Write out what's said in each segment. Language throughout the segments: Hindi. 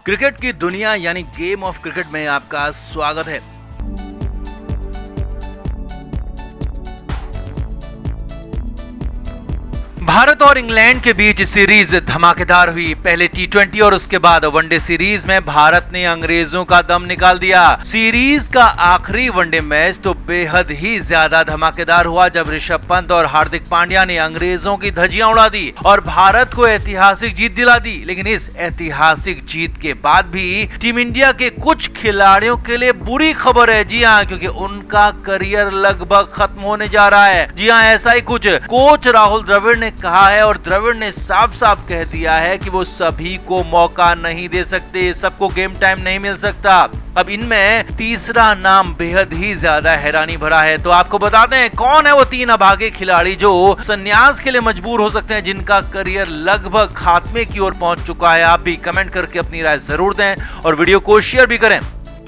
क्रिकेट की दुनिया यानी गेम ऑफ क्रिकेट में आपका स्वागत है। भारत और इंग्लैंड के बीच सीरीज धमाकेदार हुई। पहले टी20 और उसके बाद वनडे सीरीज में भारत ने अंग्रेजों का दम निकाल दिया। सीरीज का आखिरी वनडे मैच तो बेहद ही ज्यादा धमाकेदार हुआ जब ऋषभ पंत और हार्दिक पांड्या ने अंग्रेजों की धज्जियां उड़ा दी और भारत को ऐतिहासिक जीत दिला दी। लेकिन इस ऐतिहासिक जीत के बाद भी टीम इंडिया के कुछ खिलाड़ियों के लिए बुरी खबर है। जी हाँ, क्योंकि उनका करियर लगभग खत्म होने जा रहा है। जी हाँ, ऐसा ही कुछ कोच राहुल द्रविड़ ने कहा है और द्रविड़ ने साफ साफ कह दिया है कि वो सभी को मौका नहीं दे सकते, सबको गेम टाइम नहीं मिल सकता। अब इनमें तीसरा नाम बेहद ही ज्यादा हैरानी भरा है, तो आपको बताते हैं कौन है वो तीन अभागे खिलाड़ी जो संन्यास के लिए मजबूर हो सकते हैं, जिनका करियर लगभग खात्मे की ओर पहुंच चुका है। आप भी कमेंट करके अपनी राय जरूर दें और वीडियो को शेयर भी करें।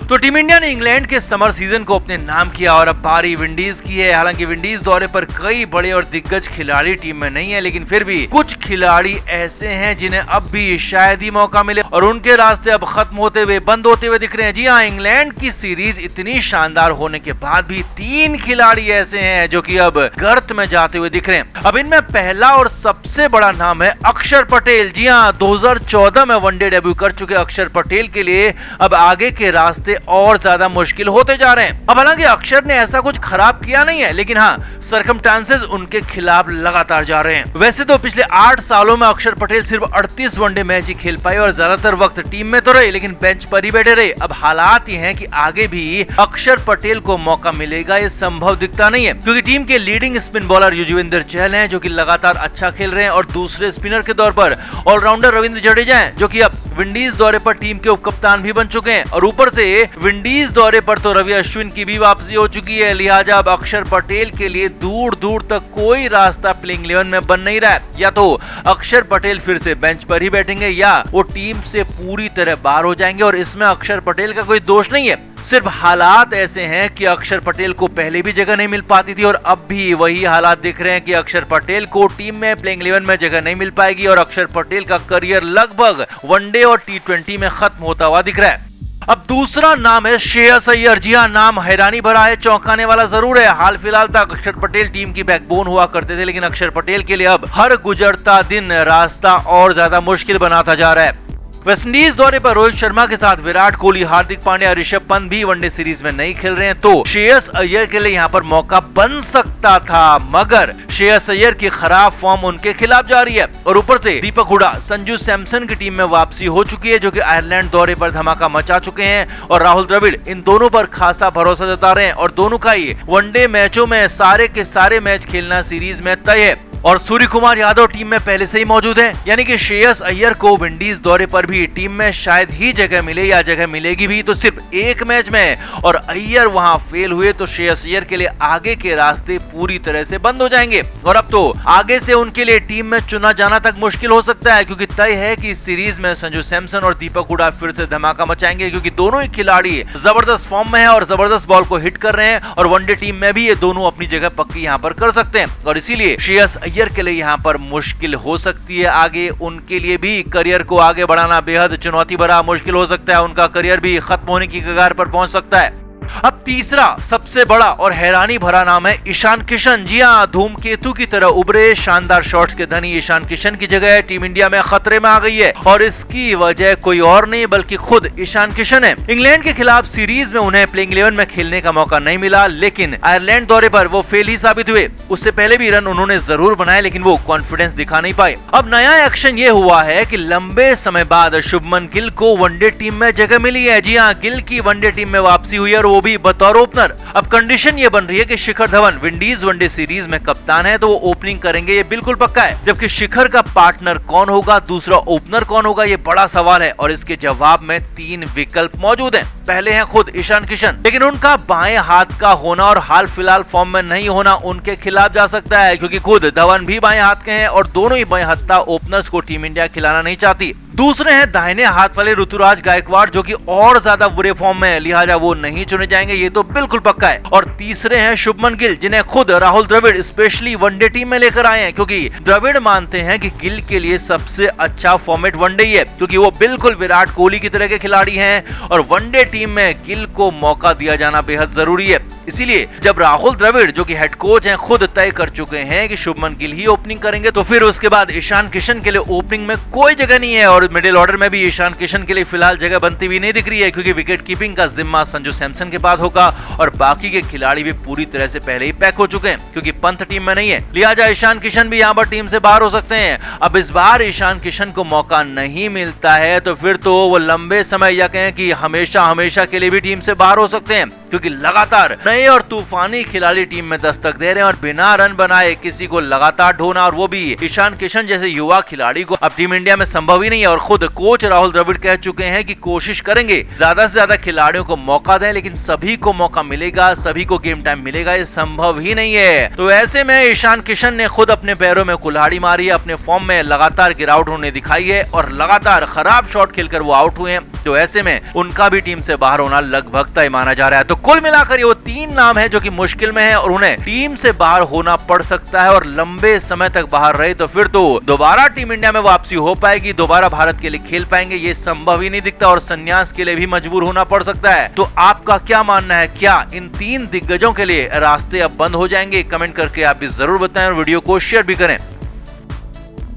तो टीम इंडिया ने इंग्लैंड के समर सीजन को अपने नाम किया और अब बारी विंडीज की है। हालांकि विंडीज दौरे पर कई बड़े और दिग्गज खिलाड़ी टीम में नहीं है, लेकिन फिर भी कुछ खिलाड़ी ऐसे हैं जिन्हें अब भी शायद ही मौका मिले और उनके रास्ते अब खत्म होते हुए, बंद होते हुए दिख रहे हैं। जी हाँ, इंग्लैंड की सीरीज इतनी शानदार होने के बाद भी तीन खिलाड़ी ऐसे हैं जो कि अब गर्त में जाते हुए दिख रहे हैं। अब इनमें पहला और सबसे बड़ा नाम है अक्षर पटेल। जी हाँ, 2014 में वनडे डेब्यू कर चुके अक्षर पटेल के लिए अब आगे के रास्ते और ज्यादा मुश्किल होते जा रहे हैं। अब हालांकि अक्षर ने ऐसा कुछ खराब किया नहीं है, लेकिन हाँ, सर्कमस्टांसेस उनके खिलाफ लगातार जा रहे हैं। वैसे तो पिछले 8 सालों में अक्षर पटेल सिर्फ 38 वनडे मैच ही खेल पाए और ज्यादातर वक्त टीम में तो रहे, लेकिन बेंच पर ही बैठे रहे। अब हालात ये हैं कि आगे भी अक्षर पटेल को मौका मिलेगा ये संभव दिखता नहीं है, क्योंकि टीम के leading spin bowler Yuzvendra Chahal हैं जो कि लगातार अच्छा खेल रहे हैं और दूसरे स्पिनर के तौर पर ऑलराउंडर रविंद्र जडेजा हैं जो कि अब विंडीज दौरे पर टीम के उपकप्तान भी बन चुके हैं और ऊपर से विंडीज दौरे पर तो रवि अश्विन की भी वापसी हो चुकी है। लिहाजा अब अक्षर पटेल के लिए दूर दूर तक कोई रास्ता प्लेइंग 11 में बन नहीं रहा है। या तो अक्षर पटेल फिर से बेंच पर ही बैठेंगे या वो टीम से पूरी तरह बाहर हो जाएंगे और इसमें अक्षर पटेल का कोई दोष नहीं है। सिर्फ हालात ऐसे हैं कि अक्षर पटेल को पहले भी जगह नहीं मिल पाती थी और अब भी वही हालात दिख रहे हैं कि अक्षर पटेल को टीम में प्लेइंग 11 में जगह नहीं मिल पाएगी और अक्षर पटेल का करियर लगभग वनडे और टी20 में खत्म होता हुआ दिख रहा है। अब दूसरा नाम है श्रेयस अय्यर। जी हाँ, नाम हैरानी भरा है, चौंकाने वाला जरूर है। हाल फिलहाल तक अक्षर पटेल टीम की बैकबोन हुआ करते थे, लेकिन अक्षर पटेल के लिए अब हर गुजरता दिन रास्ता और ज्यादा मुश्किल बनाता जा रहा है। वेस्टइंडीज दौरे पर रोहित शर्मा के साथ विराट कोहली, हार्दिक पांड्या, ऋषभ पंत भी वनडे सीरीज में नहीं खेल रहे हैं, तो श्रेयस अय्यर के लिए यहाँ पर मौका बन सकता था, मगर श्रेयस अय्यर की खराब फॉर्म उनके खिलाफ जा रही है और ऊपर से दीपक हुडा, संजू सैमसन की टीम में वापसी हो चुकी है जो कि आयरलैंड दौरे पर धमाका मचा चुके हैं और राहुल द्रविड़ इन दोनों पर खासा भरोसा जता रहे हैं और दोनों का ही वनडे मैचों में सारे के सारे मैच खेलना सीरीज में तय है। और सूर्य कुमार यादव टीम में पहले से ही मौजूद है, यानी कि श्रेयस अय्यर को विंडीज दौरे पर भी टीम में शायद ही जगह मिले या जगह मिलेगी भी तो सिर्फ एक मैच में, और अय्यर वहां फेल हुए तो श्रेयस अय्यर के लिए आगे के रास्ते पूरी तरह से बंद हो जाएंगे और अब तो आगे से उनके लिए टीम में चुना जाना तक मुश्किल हो सकता है, क्योंकि तय है कि इस सीरीज में संजू सैमसन और दीपक हुडा फिर से धमाका मचाएंगे, क्योंकि दोनों ही खिलाड़ी जबरदस्त फॉर्म में है और जबरदस्त बॉल को हिट कर रहे हैं और वनडे टीम में भी ये दोनों अपनी जगह पक्की यहाँ पर कर सकते हैं और इसीलिए श्रेयस अय्यर के लिए यहाँ पर मुश्किल हो सकती है। आगे उनके लिए भी करियर को आगे बढ़ाना बेहद चुनौती भरा मुश्किल हो सकता है, उनका करियर भी खत्म होने की कगार पर पहुंच सकता है। अब तीसरा सबसे बड़ा और हैरानी भरा नाम है ईशान किशन। जी हाँ, धूमकेतु की तरह उभरे शानदार शॉट्स के धनी ईशान किशन की जगह टीम इंडिया में खतरे में आ गई है और इसकी वजह कोई और नहीं बल्कि खुद ईशान किशन है। इंग्लैंड के खिलाफ सीरीज में उन्हें प्लेइंग 11 में खेलने का मौका नहीं मिला, लेकिन आयरलैंड दौरे पर वो फेल ही साबित हुए। उससे पहले भी रन उन्होंने जरूर बनाए, लेकिन वो कॉन्फिडेंस दिखा नहीं पाए। अब नया एक्शन ये हुआ है कि लंबे समय बाद शुभमन गिल को वनडे टीम में जगह मिली है। जी हाँ, गिल की वनडे टीम में वापसी हुई और वो भी बतौर ओपनर। अब कंडीशन ये बन रही है कि Shikhar Dhawan Windies one day series में कप्तान है तो वो ओपनिंग करेंगे, ये बिल्कुल पक्का है। जबकि शिखर का पार्टनर कौन होगा, दूसरा ओपनर कौन होगा, ये बड़ा सवाल है और इसके जवाब में 3 विकल्प मौजूद हैं। पहले हैं खुद ईशान किशन, लेकिन उनका बाएं हाथ का होना और हाल फिलहाल फॉर्म में नहीं होना उनके खिलाफ जा सकता है, क्योंकि खुद धवन भी बाएं हाथ के हैं और दोनों ही बाएं हत्था ओपनर्स को टीम इंडिया खिलाना नहीं चाहती। दूसरे हैं दाहिने हाथ वाले ऋतुराज गायकवाड़, जो कि और ज्यादा बुरे फॉर्म में है, लिहाजा वो नहीं चुने जाएंगे, ये तो बिल्कुल पक्का है। और तीसरे हैं शुभमन गिल, जिन्हें खुद Rahul Dravid specially one day team में लेकर आए हैं, क्योंकि द्रविड़ मानते हैं कि गिल के लिए सबसे अच्छा फॉर्मेट वनडे ही है, क्योंकि वो बिल्कुल विराट कोहली की तरह के खिलाड़ी हैं और वनडे टीम में गिल को मौका दिया जाना बेहद जरूरी है। इसीलिए जब राहुल द्रविड़, जो कि हेड कोच हैं, खुद तय कर चुके हैं कि शुभमन गिल ही ओपनिंग करेंगे, तो फिर उसके बाद ईशान किशन के लिए ओपनिंग में कोई जगह नहीं है। और मिडिल ऑर्डर में भी ईशान किशन के लिए फिलहाल जगह बनती हुई नहीं दिख रही है, क्योंकि विकेट कीपिंग का जिम्मा संजू सैमसन के बाद होगा और बाकी के खिलाड़ी भी पूरी तरह से पहले ही पैक हो चुके हैं, क्योंकि पंत टीम में नहीं है, लिहाजा ईशान किशन भी यहाँ पर टीम से बाहर हो सकते हैं। अब इस बार ईशान किशन को मौका नहीं मिलता है तो फिर तो वो लंबे समय या कहें कि हमेशा हमेशा के लिए भी टीम से बाहर हो सकते हैं, क्योंकि लगातार नए और तूफानी खिलाड़ी टीम में दस्तक दे रहे हैं और बिना रन बनाए किसी को लगातार ढोना, और वो भी ईशान किशन जैसे युवा खिलाड़ी को अब टीम इंडिया में संभव ही नहीं है। और खुद कोच राहुल द्रविड़ कह चुके हैं कि कोशिश करेंगे ज्यादा से ज्यादा खिलाड़ियों को मौका दें, लेकिन सभी को मौका मिलेगा, सभी को गेम टाइम मिलेगा, ये संभव ही नहीं है। तो ऐसे में ईशान किशन ने खुद अपने पैरों में कुल्हाड़ी मारी है, अपने फॉर्म में लगातार गिरावट होने दिखाई है और लगातार खराब शॉट खेलकर वो आउट हुए हैं, तो ऐसे में उनका भी टीम से बाहर होना लगभग तय माना जा रहा है। तो कुल मिलाकर ये वो तीन नाम है जो कि मुश्किल में है और उन्हें टीम से बाहर होना पड़ सकता है, और लंबे समय तक बाहर रहे तो फिर तो दोबारा टीम इंडिया में वापसी हो पाएगी, दोबारा भारत के लिए खेल पाएंगे, ये संभव ही नहीं दिखता और संन्यास के लिए भी मजबूर होना पड़ सकता है। तो आपका क्या मानना है, क्या इन तीन दिग्गजों के लिए रास्ते अब बंद हो जाएंगे? कमेंट करके आप भी जरूर बताएं और वीडियो को शेयर भी करें।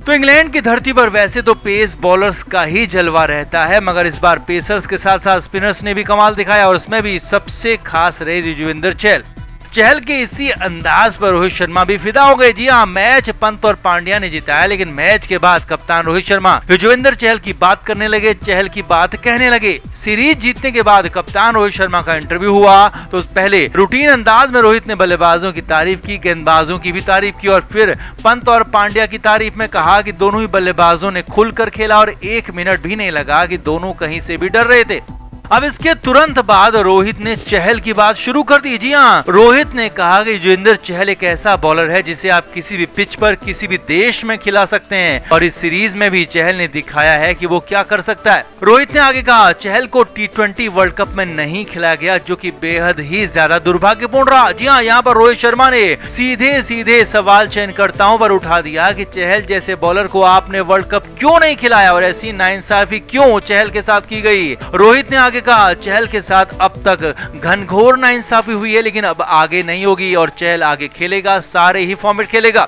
तो इंग्लैंड की धरती पर वैसे तो पेस बॉलर्स का ही जलवा रहता है, मगर इस बार पेसर्स के साथ साथ स्पिनर्स ने भी कमाल दिखाया और उसमें भी सबसे खास रहे युजवेंद्र चहल। चहल के इसी अंदाज पर रोहित शर्मा भी फिदा हो गए। जी हाँ, मैच पंत और पांड्या ने जिताया, लेकिन मैच के बाद कप्तान रोहित शर्मा युजवेंद्र चहल की बात करने लगे, चहल की बात कहने लगे। सीरीज जीतने के बाद कप्तान रोहित शर्मा का इंटरव्यू हुआ तो पहले रूटीन अंदाज में रोहित ने बल्लेबाजों की तारीफ की, गेंदबाजों की भी तारीफ की और फिर पंत और पांड्या की तारीफ में कहा कि दोनों ही बल्लेबाजों ने खुलकर खेला और 1 मिनट भी नहीं लगा कि दोनों कहीं से भी डर रहे थे। अब इसके तुरंत बाद रोहित ने चहल की बात शुरू कर दी। जी हाँ, रोहित ने कहा कि युजवेंद्र चहल एक ऐसा बॉलर है जिसे आप किसी भी पिच पर किसी भी देश में खिला सकते हैं और इस सीरीज में भी चहल ने दिखाया है कि वो क्या कर सकता है। रोहित ने आगे कहा, चहल को T20 वर्ल्ड कप में नहीं खिलाया गया, जो कि बेहद ही ज्यादा दुर्भाग्यपूर्ण रहा। जी हाँ, यहाँ पर रोहित शर्मा ने सीधे सीधे सवाल चयनकर्ताओं पर उठा दिया कि चहल जैसे बॉलर को आपने वर्ल्ड कप क्यों नहीं खिलाया और ऐसी नाइंसाफी क्यों चहल के साथ की गई। रोहित ने आगे कहा, चहल के साथ अब तक घनघोर नाइंसाफी हुई है, लेकिन अब आगे नहीं होगी और चहल आगे खेलेगा, सारे ही फॉर्मेट खेलेगा।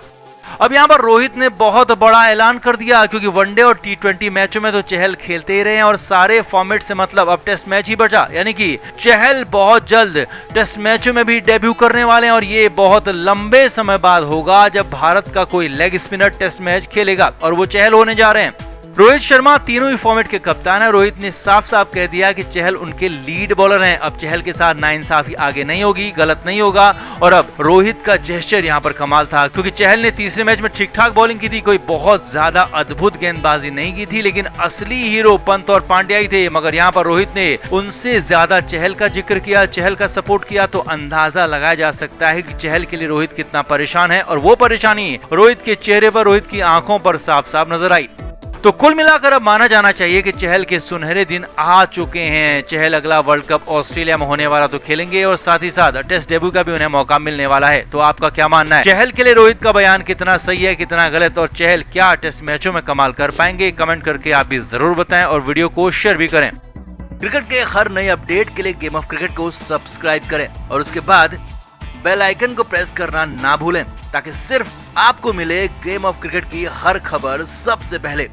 अब यहाँ पर रोहित ने बहुत बड़ा ऐलान कर दिया, क्योंकि वनडे और T20 मैचों में तो चहल खेलते ही रहे हैं और सारे फॉर्मेट से मतलब अब टेस्ट मैच ही बचा, यानी कि चहल बहुत जल्द टेस्ट मैचों में भी डेब्यू करने वाले हैं और ये बहुत लंबे समय बाद होगा जब भारत का कोई लेग स्पिनर टेस्ट मैच खेलेगा और वो चहल होने जा रहे हैं। रोहित शर्मा तीनों ही फॉर्मेट के कप्तान है। रोहित ने साफ साफ कह दिया कि चहल उनके लीड बॉलर हैं। अब चहल के साथ नाइंसाफी आगे नहीं होगी, गलत नहीं होगा। और अब रोहित का जेस्चर यहाँ पर कमाल था, क्योंकि चहल ने तीसरे मैच में ठीक ठाक बॉलिंग की थी, कोई बहुत ज्यादा अद्भुत गेंदबाजी नहीं की थी, लेकिन असली हीरो पंत और पांड्या ही थे। मगर यहाँ पर रोहित ने उनसे ज्यादा चहल का जिक्र किया, चहल का सपोर्ट किया, तो अंदाजा लगाया जा सकता है कि चहल के लिए रोहित कितना परेशान है और वो परेशानी रोहित के चेहरे पर, रोहित की आंखों पर साफ साफ नजर आई। तो कुल मिलाकर अब माना जाना चाहिए कि चहल के सुनहरे दिन आ चुके हैं। चहल अगला वर्ल्ड कप ऑस्ट्रेलिया में होने वाला तो खेलेंगे और साथ ही साथ टेस्ट डेब्यू का भी उन्हें मौका मिलने वाला है। तो आपका क्या मानना है, चहल के लिए रोहित का बयान कितना सही है, कितना गलत, और चहल क्या टेस्ट मैचों में कमाल कर पाएंगे? कमेंट करके आप भी जरूर बताएं और वीडियो को शेयर भी करें। क्रिकेट के हर नए अपडेट के लिए गेम ऑफ क्रिकेट को सब्सक्राइब करें और उसके बाद बेल आइकन को प्रेस करना ना भूलें, ताकि सिर्फ आपको मिले गेम ऑफ क्रिकेट की हर खबर सबसे पहले।